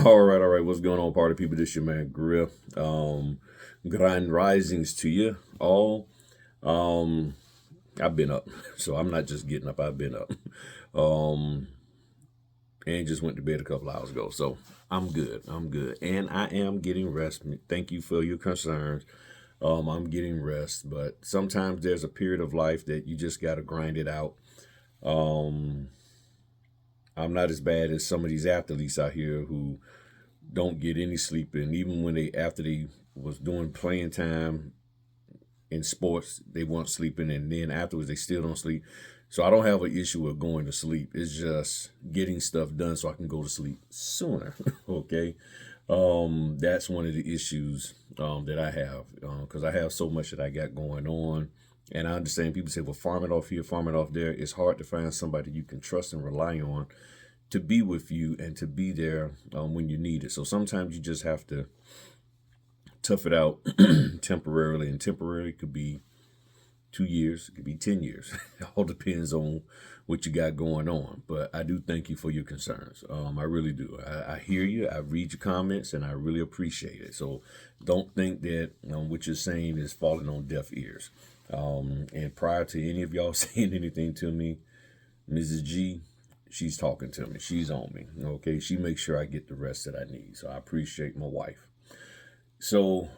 All right. What's going on, party people? This your man Grill. Grand risings to you all. Um, I've been up, so I'm not just getting up. I've been up, um, and just went to bed a couple hours ago. So I'm good. I'm good, and I am getting rest. Thank you for your concerns. I'm getting rest, but sometimes there's a period of life that you just gotta grind it out. Um, I'm not as bad as some of these athletes out here who don't get any sleep, and even when they after they was doing playing time in sports, they weren't sleeping, and then afterwards they still don't sleep. So I don't have an issue with going to sleep. It's just getting stuff done so I can go to sleep sooner. Okay. That's one of the issues that I have because I have so much that I got going on. And I understand people say, well, farm it off here, farm it off there. It's hard to find somebody you can trust and rely on to be with you and to be there when you need it. So sometimes you just have to tough it out temporarily, and temporarily could be 2 years, it could be 10 years. It all depends on what you got going on. But I do thank you for your concerns. I really do. I hear you. I read your comments, and I really appreciate it. So don't think that what you're saying is falling on deaf ears. And prior to any of y'all saying anything to me, Mrs. G, she's talking to me. She's on me. Okay. She makes sure I get the rest that I need. So I appreciate my wife. So,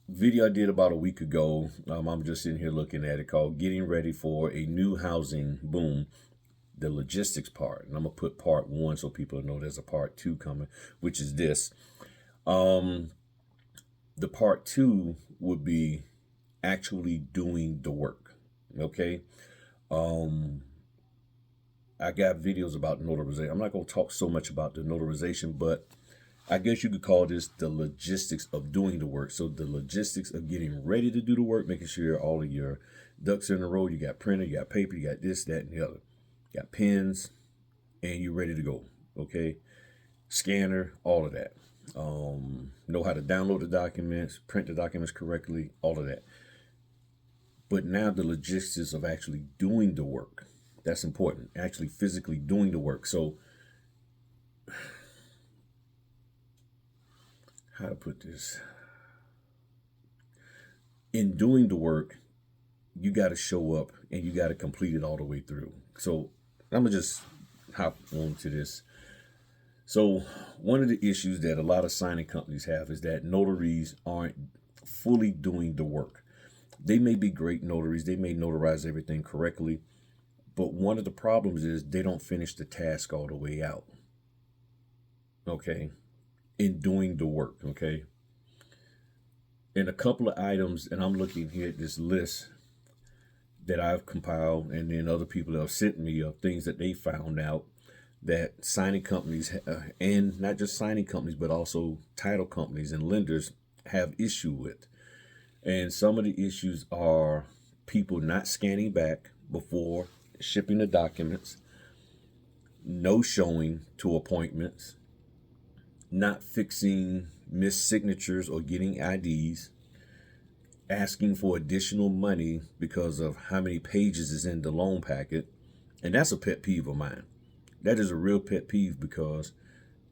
video I did about a week ago, I'm just sitting here looking at it, called Getting Ready for a New Housing Boom, the logistics part. And I'm going to put part one so people know there's a part two coming, which is this. Um, the part two would be actually doing the work. Okay. Um, I got videos about notarization. I'm not going to talk so much about the notarization, but I guess you could call this the logistics of doing the work. So the logistics of getting ready to do the work, making sure all of your ducks are in a row. You got printer, you got paper, you got this, that, and the other. You got pens, and you're ready to go. Okay, scanner, all of that. Know how to download the documents, print the documents correctly, all of that. But now the logistics of actually doing the work. That's important. Actually physically doing the work. So how to put this? In doing the work, you got to show up and you got to complete it all the way through. So I'm gonna just hop on to this. So one of the issues that a lot of signing companies have is that notaries aren't fully doing the work. They may be great notaries, they may notarize everything correctly, but one of the problems is they don't finish the task all the way out. Okay, in doing the work. Okay, and a couple of items, and I'm looking here at this list that I've compiled, and then other people have sent me of things that they found out that signing companies, and not just signing companies, but also title companies and lenders have issue with. And some of the issues are people not scanning back before shipping the documents, no showing to appointments, not fixing missed signatures or getting IDs, asking for additional money because of how many pages is in the loan packet. And that's a pet peeve of mine. That is a real pet peeve because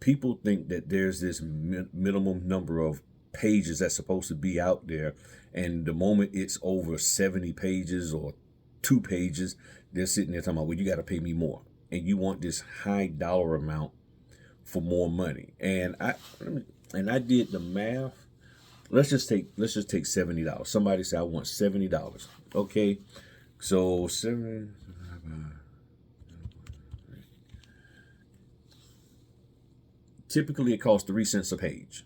people think that there's this minimum number of pages that's supposed to be out there. And the moment it's over 70 pages or 2 pages, they're sitting there talking about, well, you got to pay me more. And you want this high dollar amount for more money. And I did the math. Let's just take $70. Somebody said I want $70. Okay, so seven. Typically, it costs 3 cents a page,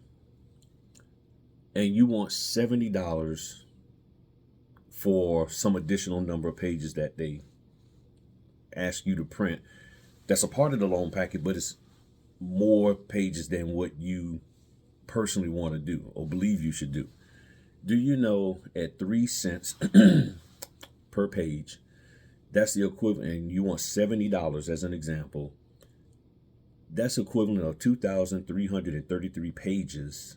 and you want $70 for some additional number of pages that they ask you to print. That's a part of the loan packet, but it's more pages than what you personally want to do or believe you should do. Do you know at 3 cents per page, that's the equivalent, and you want $70 as an example, that's equivalent of 2,333 pages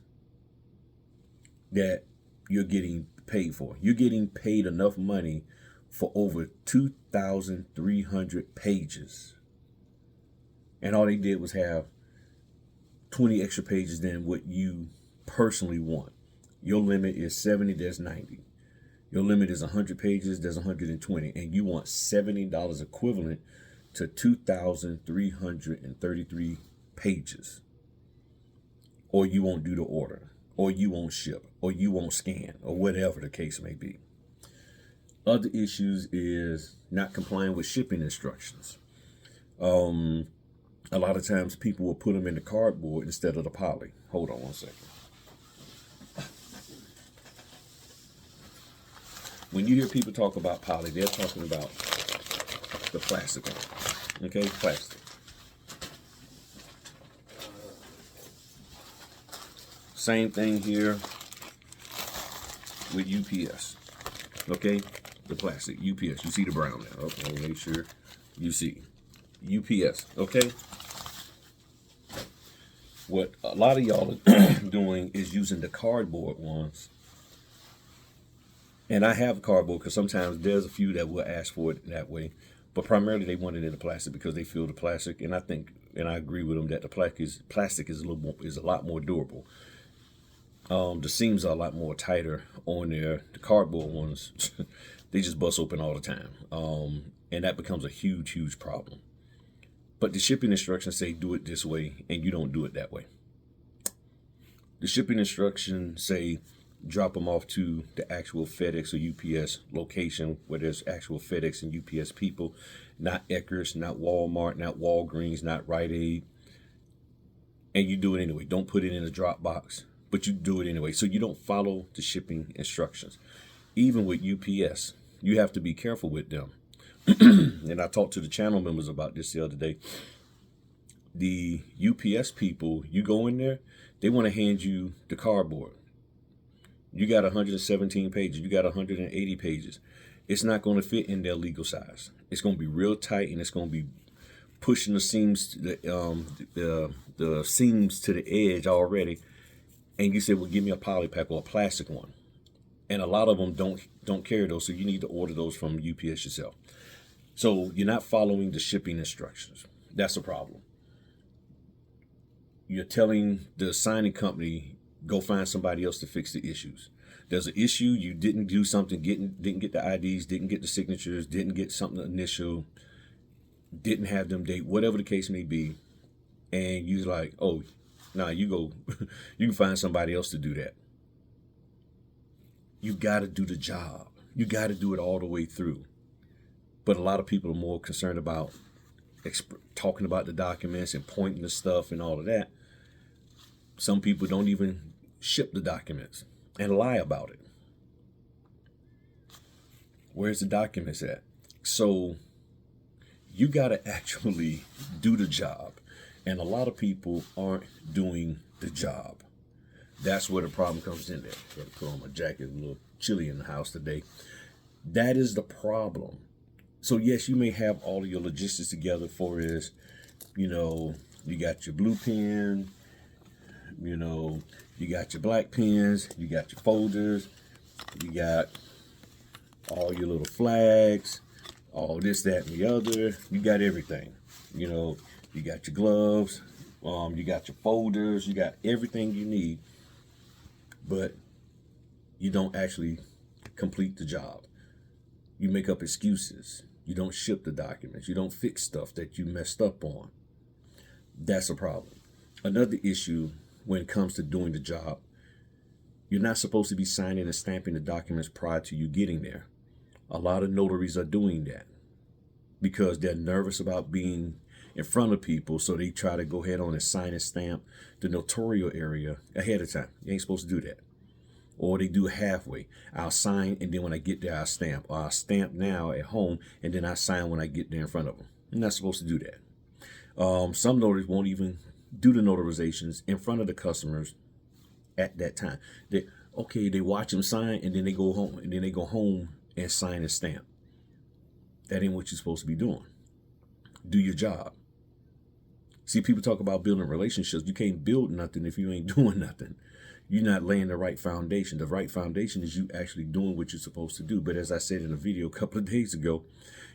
that you're getting paid for. You're getting paid enough money for over 2,300 pages. And all they did was have 20 extra pages than what you personally want. Your limit is 70, there's 90. Your limit is 100 pages, there's 120. And you want $70 equivalent to 2,333 pages. Or you won't do the order, or you won't ship, or you won't scan, or whatever the case may be. Other issues is not complying with shipping instructions. A lot of times people will put them in the cardboard instead of the poly. Hold on one second. When you hear people talk about poly, they're talking about the plastic one. Okay, plastic. Same thing here with UPS. Okay, the plastic, UPS. You see the brown there. Okay, make sure you see. UPS, okay? What a lot of y'all are doing is using the cardboard ones. And I have cardboard because sometimes there's a few that will ask for it that way. But primarily they want it in the plastic because they feel the plastic. And I think, and I agree with them that the plastic is a lot more durable. The seams are a lot more tighter on there. The cardboard ones, they just bust open all the time. And that becomes a huge problem. But the shipping instructions say do it this way, and you don't do it that way. The shipping instructions say drop them off to the actual FedEx or UPS location where there's actual FedEx and UPS people, not Eckers, not Walmart, not Walgreens, not Rite Aid. And you do it anyway. Don't put it in a drop box, but you do it anyway. So you don't follow the shipping instructions. Even with UPS, you have to be careful with them. And I talked to the channel members about this the other day. The UPS people, you go in there, they want to hand you the cardboard. You got 117 pages, you got 180 pages. It's not going to fit in their legal size. It's going to be real tight, and it's going to be pushing the seams to the seams to the edge already. And you say, well, give me a poly pack or a plastic one. And a lot of them don't carry those, so you need to order those from UPS yourself. So you're not following the shipping instructions. That's a problem. You're telling the signing company, go find somebody else to fix the issues. There's an issue, you didn't do something, didn't get the IDs, didn't get the signatures, didn't get something initial, didn't have them date, whatever the case may be. And you're like, oh, nah, you go, you can find somebody else to do that. You got to do the job. You got to do it all the way through. But a lot of people are more concerned about talking about the documents and pointing to stuff and all of that. Some people don't even ship the documents and lie about it. Where's the documents at? So you got to actually do the job. And a lot of people aren't doing the job. That's where the problem comes in there. Got to put on my jacket, a little chilly in the house today. That is the problem. So yes, you may have all of your logistics together for is, you got your blue pen, you got your black pens, you got your folders, you got all your little flags, all this, that, and the other. You got everything. You got your gloves, you got your folders, you got everything you need, but you don't actually complete the job. You make up excuses. You don't ship the documents. You don't fix stuff that you messed up on. That's a problem. Another issue when it comes to doing the job, you're not supposed to be signing and stamping the documents prior to you getting there. A lot of notaries are doing that because they're nervous about being in front of people, so they try to go ahead on and sign and stamp the notarial area ahead of time. You ain't supposed to do that. Or they do halfway. I'll sign, and then when I get there, I'll stamp. Or I'll stamp now at home, and then I sign when I get there in front of them. You're not supposed to do that. Some notaries won't even do the notarizations in front of the customers at that time. They watch them sign, and then they go home, and sign and stamp. That ain't what you're supposed to be doing. Do your job. See, people talk about building relationships. You can't build nothing if you ain't doing nothing. You're not laying the right foundation. The right foundation is you actually doing what you're supposed to do. But as I said in a video a couple of days ago,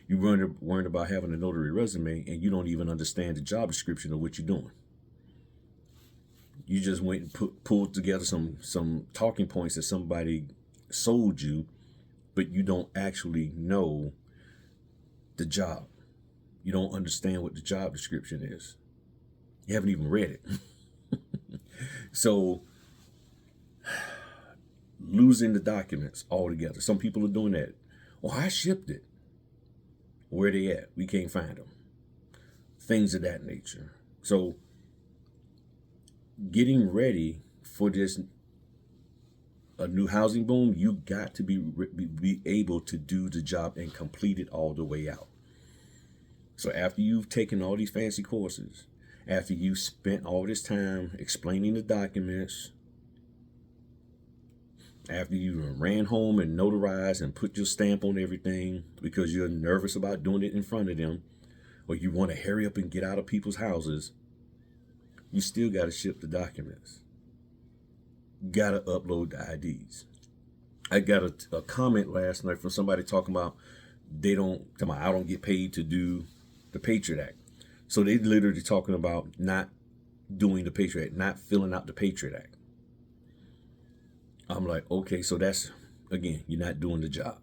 you worried about having a notary resume and you don't even understand the job description of what you're doing. You just went and pulled together some talking points that somebody sold you, but you don't actually know the job. You don't understand what the job description is. You haven't even read it. So losing the documents altogether. Some people are doing that. Oh, I shipped it. Where they at? We can't find them. Things of that nature. So getting ready for this a new housing boom, you got to be able to do the job and complete it all the way out. So after you've taken all these fancy courses, after you spent all this time explaining the documents, after you ran home and notarized and put your stamp on everything because you're nervous about doing it in front of them, or you want to hurry up and get out of people's houses, you still got to ship the documents. Got to upload the IDs. I got a comment last night from somebody talking about I don't get paid to do the Patriot Act. So they literally talking about not doing the Patriot Act, not filling out the Patriot Act. I'm like, okay, so that's, again, you're not doing the job.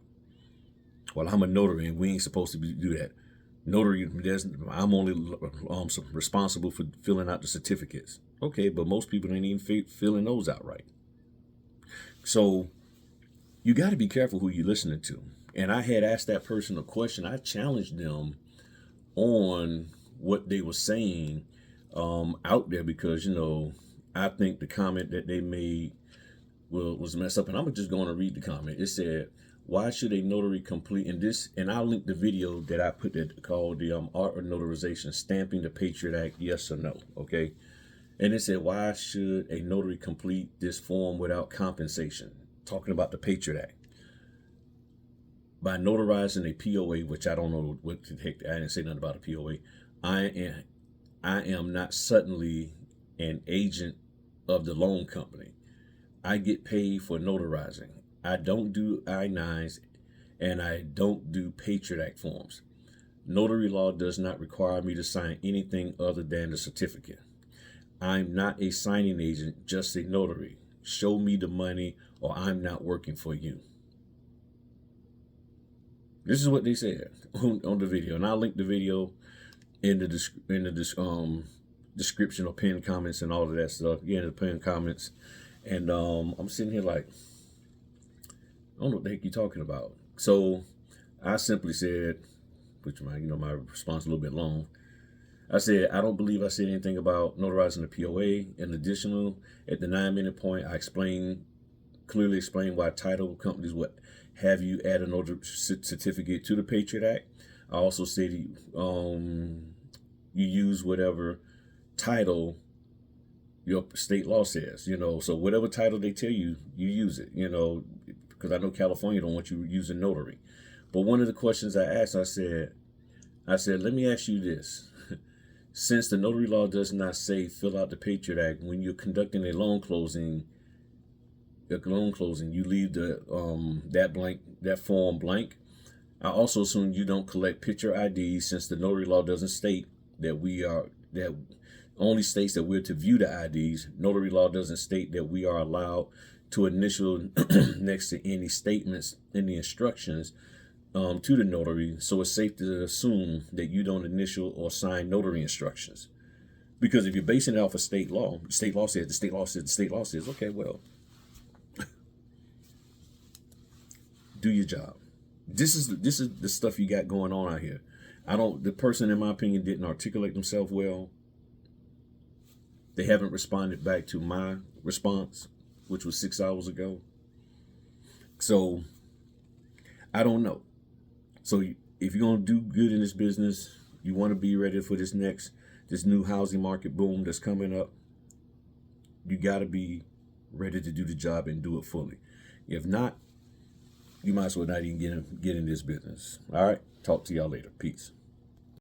Well, I'm a notary and we ain't supposed to do that. Notary, I'm only responsible for filling out the certificates. Okay, but most people ain't even filling those out right. So you got to be careful who you're listening to. And I had asked that person a question. I challenged them on what they were saying out there because, I think the comment that they made was messed up. And I'm just going to read the comment. It said, why should a notary complete in this? And I'll link the video that I put that called the Art of Notarization, Stamping the Patriot Act, Yes or No. Okay. And it said, why should a notary complete this form without compensation? Talking about the Patriot Act. By notarizing a POA, which I don't know what the heck, I didn't say nothing about a POA. I am not suddenly an agent of the loan company. I get paid for notarizing. I don't do I-9s and I don't do Patriot Act forms. Notary law does not require me to sign anything other than the certificate. I'm not a signing agent, just a notary. Show me the money or I'm not working for you. This is what they said on the video. And I'll link the video in the description or pinned comments and all of that stuff. Yeah, the pinned comments. And I'm sitting here like, I don't know what the heck you're talking about. So I simply said, which my response a little bit long. I said, I don't believe I said anything about notarizing the POA. In addition, at the 9-minute point, I clearly explained why title companies would have you add a notary certificate to the Patriot Act. I also said you use whatever title your state law says, so whatever title they tell you, you use it, because I know California don't want you using notary. But one of the questions I asked, I said, let me ask you this. Since the notary law does not say fill out the Patriot Act, when you're conducting a loan closing, you leave that form blank. I also assume you don't collect picture IDs since the notary law doesn't state that only states that we're to view the IDs. Notary law doesn't state that we are allowed to initial next to any statements in the instructions to the notary. So it's safe to assume that you don't initial or sign notary instructions. Because if you're basing it off of state law says, okay, well, do your job. This is the stuff you got going on out here. The person, in my opinion, didn't articulate themselves well. They haven't responded back to my response, which was 6 hours ago. So I don't know. So if you're going to do good in this business, you want to be ready for this new housing market boom that's coming up, you got to be ready to do the job and do it fully. If not, you might as well not even get in this business. All right. Talk to y'all later. Peace.